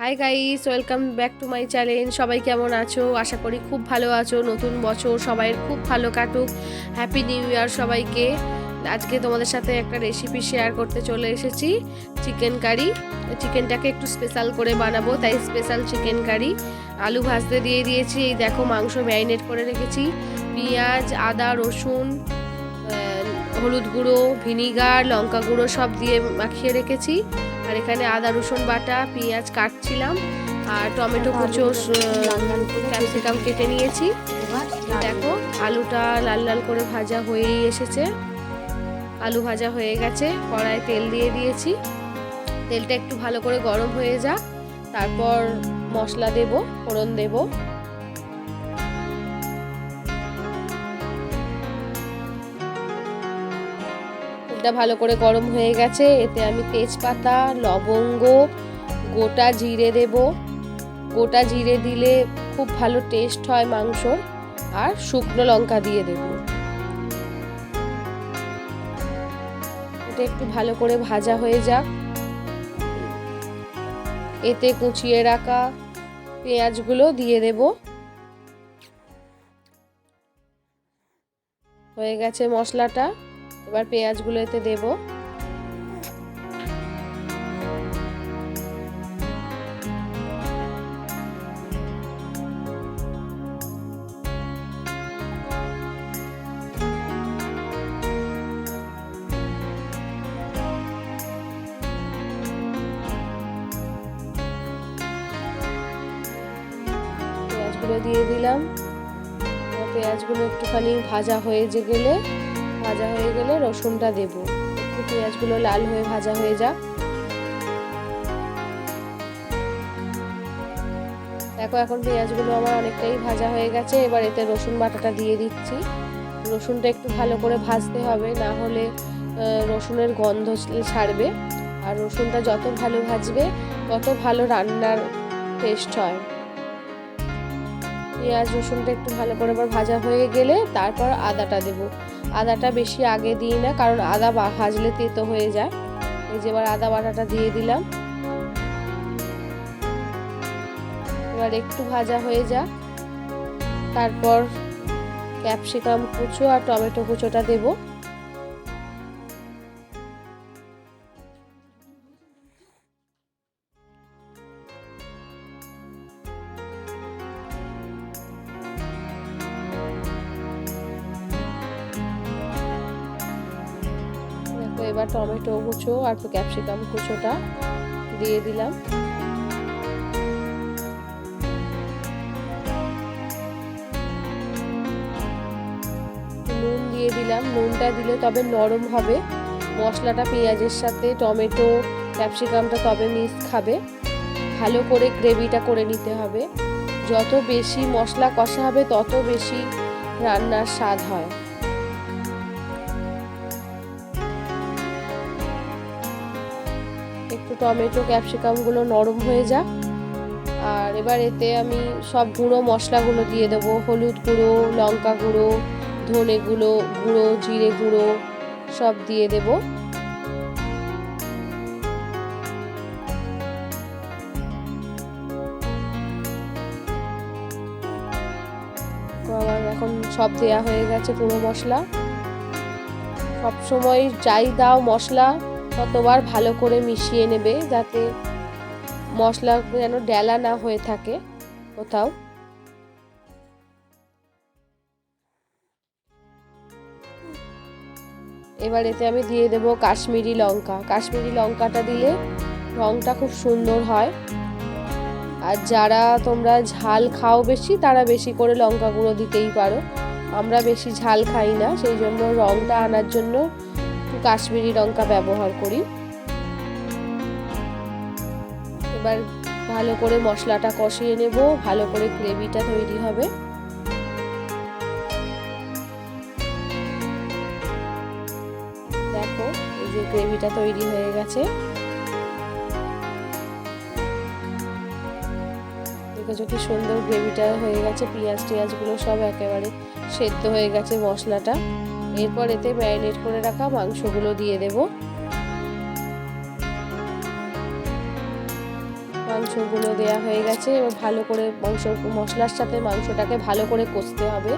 Hi guys, welcome back to my channel. সবাই কেমন আছো? আশা করি খুব ভালো আছো। নতুন বছর সবাইয়ের খুব ভালো কাটুক। হ্যাপি নিউ ইয়ার সবাইকে। আজকে তোমাদের সাথে একটা রেসিপি শেয়ার করতে চলে এসেছি, চিকেন কারি। চিকেনটাকে একটু স্পেশাল করে বানাবো, তাই স্পেশাল চিকেন কারি। আলু ভাজতে দিয়ে দিয়েছি। এই দেখো, মাংস ম্যারিনেট করে রেখেছি। পেঁয়াজ, আদা, রসুন, হলুদ গুঁড়ো, ভিনিগার, লঙ্কা গুঁড়ো সব দিয়ে মাখিয়ে রেখেছি। আর এখানে আদা রসুন বাটা, পেঁয়াজ কাটছিলাম, আর টমেটো কুচো, ক্যাপসিকাম কেটে নিয়েছি। দেখো, আলুটা লাল লাল করে ভাজা হয়েই এসেছে। আলু ভাজা হয়ে গেছে। কড়ায় তেল দিয়ে দিয়েছি। তেলটা একটু ভালো করে গরম হয়ে যাক, তারপর মশলা দেব, ফোড়ন দেব। তেলটা ভালো করে গরম হয়ে গেছে। এতে আমি তেজপাতা, লবঙ্গ, গোটা জিরে দেব। গোটা জিরে দিলে খুব ভালো টেস্ট হয় মাংসর। আর শুকনো লঙ্কা দিয়ে দেব। এটা একটু ভালো করে ভাজা হয়ে যাক। এতে কুচিয়ে রাখা পেঁয়াজগুলো দিয়ে দেব। হয়ে গেছে মশলাটা। এবার পেঁয়াজগুলো এতে দেব। পেঁয়াজগুলো দিয়ে দিলাম। পেঁয়াজগুলো একটুখানি ভাজা হয়ে গেলে রসুনটা দেব। একটু পেঁয়াজগুলো লাল হয়ে ভাজা হয়ে যাক। দেখো, এখন পেঁয়াজগুলো আমার অনেকটাই ভাজা হয়ে গেছে। এবার এতে রসুন বাটাটা দিয়ে দিচ্ছি। রসুনটা একটু ভালো করে ভাজতে হবে, না হলে রসুনের গন্ধ ছাড়বে। আর রসুনটা যত ভালো ভাজবে তত ভালো রান্নার টেস্ট হয়। পেঁয়াজ রসুনটা একটু ভালো করে এবার ভাজা হয়ে গেলে তারপর আদাটা দেব। আদাটা বেশি আগে দিই না, কারণ আদা ভাজলে তেতো হয়ে যায়। এই যে এবার আদা বাটাটা দিয়ে দিলাম। এবার একটু ভাজা হয়ে যাক, তারপর ক্যাপসিকাম কুচো আর টমেটো কুচোটা দেব। এবার টমেটো কুচো আর ক্যাপসিকাম কুচোটা দিয়ে দিলাম। নুন দিয়ে দিলাম। নুনটা দিলে তবে নরম হবে মশলাটা, পেঁয়াজের সাথে টমেটো ক্যাপসিকামটা তবে মিক্স খাবে। ভালো করে গ্রেভিটা করে নিতে হবে। যত বেশি মশলা কষা হবে তত বেশি রান্নার স্বাদ হয়। একটু টমেটো ক্যাপসিকামগুলো নরম হয়ে যাক। আর এবার এতে আমি সব গুঁড়ো মশলাগুলো দিয়ে দেবো। হলুদ গুঁড়ো, লঙ্কা গুঁড়ো, ধনে গুঁড়ো, জিরে গুঁড়ো সব দিয়ে দেব। আমার এখন সব দেয়া হয়ে গেছে গুঁড়ো মশলা। সব সময় যাই দাও মশলা ততবার ভালো করে মিশিয়ে নেবে, যাতে মশলা যেন ডেলা না হয়ে থাকে কোথাও। এবার এতে আমি দিয়ে দেব কাশ্মীরি লঙ্কা। কাশ্মীরি লঙ্কাটা দিলে রঙটা খুব সুন্দর হয়। আর যারা তোমরা ঝাল খাও বেশি, তারা বেশি করে লঙ্কা গুঁড়ো দিতেই পারো। আমরা বেশি ঝাল খাই না, সেই জন্য রঙটা আনার জন্য একটু কাশ্মীরি লঙ্কা ব্যবহার করি। এবার ভালো করে মশলাটা কষিয়ে নেব, ভালো করে গ্রেভিটা তৈরি হবে। দেখো, এই যে গ্রেভিটা তৈরি হয়ে গেছে। দেখেছো কি সুন্দর গ্রেভিটা হয়ে গেছে। পেঁয়াজগুলো সব একেবারে সেদ্ধ হয়ে গেছে মশলাটা। এরপর এতে ম্যারিনেট করে রাখা মাংসগুলো দিয়ে দেব। মাংসগুলো দেয়া হয়ে গেছে। এবার ভালো করে মশলার সাথে মাংসটাকে ভালো করে কষতে হবে,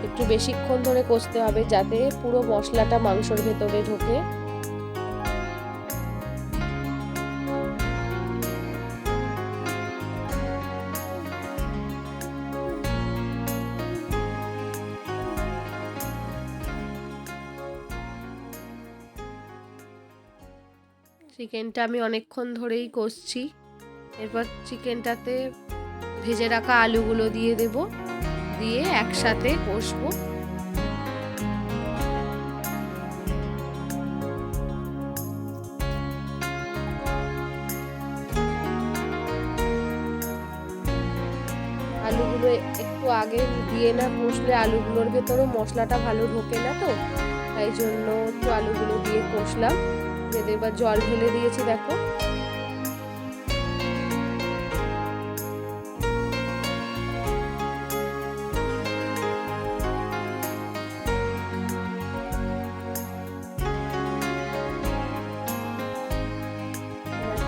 একটু বেশিক্ষণ ধরে কষতে হবে যাতে পুরো মশলাটা মাংসর ভেতরে ঢোকে। চিকেনটা আমি অনেকক্ষণ ধরেই কষছি। এরপর চিকেনটাতে ভেজে রাখা আলুগুলো দিয়ে দেব, দিয়ে একসাথে কষবো। আলুগুলো একটু আগে দিয়ে না কষলে আলুগুলোর ভেতরও মশলাটা ভালো ঢোকে না, তো তাই জন্য একটু আলুগুলো দিয়ে কষলাম। এবার জল ঢেলে দিয়েছি, দেখো।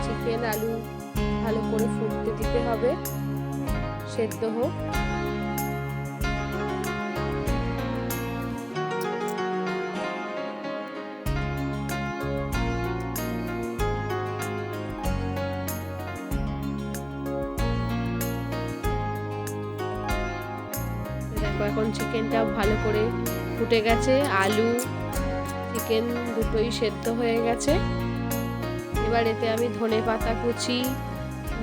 চিকেন আলু ভালো করে ফুটতে দিতে হবে, সেদ্ধ হোক। দেখো এখন চিকেনটা ভালো করে ফুটে গেছে, আলু চিকেন দুটোই সেদ্ধ হয়ে গেছে। এবার এতে আমি ধনেপাতা কুচি,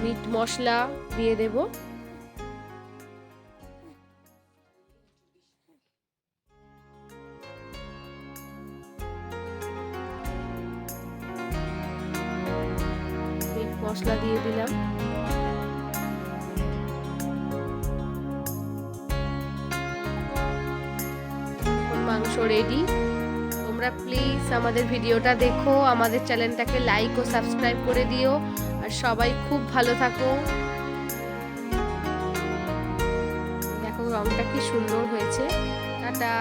মিট মশলা দিয়ে দেব। মিট মশলা দিয়ে দিলাম। মাংস রেডি। তোমরা প্লিজ আমাদের ভিডিওটা দেখো, আমাদের চ্যানেলটাকে লাইক ও সাবস্ক্রাইব করে দিও, আর সবাই খুব ভালো থাকো। দেখো রংটা কি সুন্দর হয়েছে। টাটা।